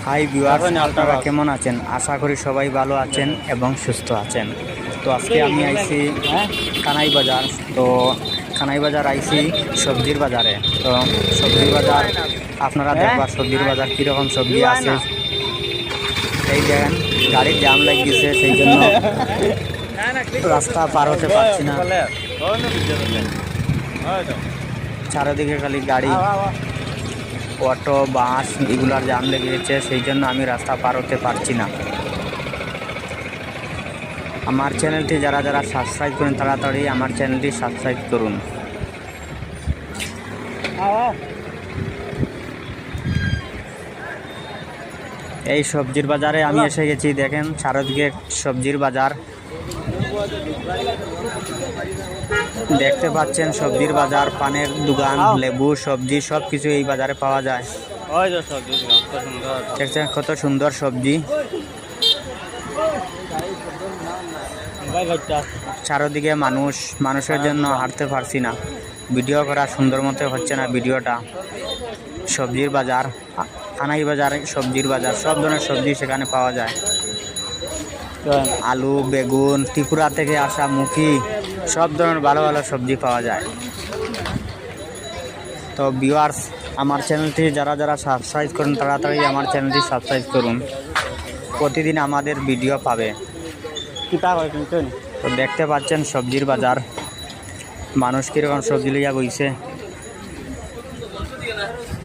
Hi viewers, আপনারা কেমন আছেন? আশা করি সবাই ভালো আছেন এবং সুস্থ আছেন। তো আজকে আমি আইছি কানাই বাজার। তো কানাই বাজার আইছি সবজির বাজারে। তো সবজির বাজার আপনারা দেখবা সবজির বাজার কীরকম সবজি আছে। এই দেখেন গাড়ির জাম লাগিয়েছে, সেই জন্য রাস্তা পার হতে পারছি না। চারিদিকে খালি গাড়ি, অটো, বাস এগুলার জাম লেগে গেছে, সেই জন্য আমি রাস্তা পার হতে পারছি না। আমার চ্যানেলটি যারা যারা সাবস্ক্রাইব করেন তাড়াতাড়ি আমার চ্যানেলটি সাবস্ক্রাইব করুন। এই সবজির বাজারে আমি এসে গেছি, দেখেন চারিদিকে সবজির বাজার দেখতে পাচ্ছেন। সবজির বাজার, পানের দোকান, লেবু, সবজি সব কিছু এই বাজারে পাওয়া যায়। দেখছেন কত সুন্দর সবজি। চারিদিকে মানুষের জন্য হাঁটতে পারছি না, ভিডিও করা সুন্দর মতো হচ্ছে না ভিডিওটা। সবজির বাজার, কানাই বাজার সবজির বাজার, সব ধরনের সবজি সেখানে পাওয়া যায়। আলু, বেগুন, ত্রিপুরা থেকে আসা মুখি, সব ধরনের ভালো ভালো সবজি পাওয়া যায়। তো ভিউয়ার্স, আমার চ্যানেলটি যারা যারা সাবস্ক্রাইব করেন তাড়াতাড়ি আমার চ্যানেলটি সাবস্ক্রাইব করুন, প্রতিদিন আমাদের ভিডিও পাবে। তো দেখতে পাচ্ছেন সবজির বাজার, মানুষ কীরকম সবজি লইয়া বইছে।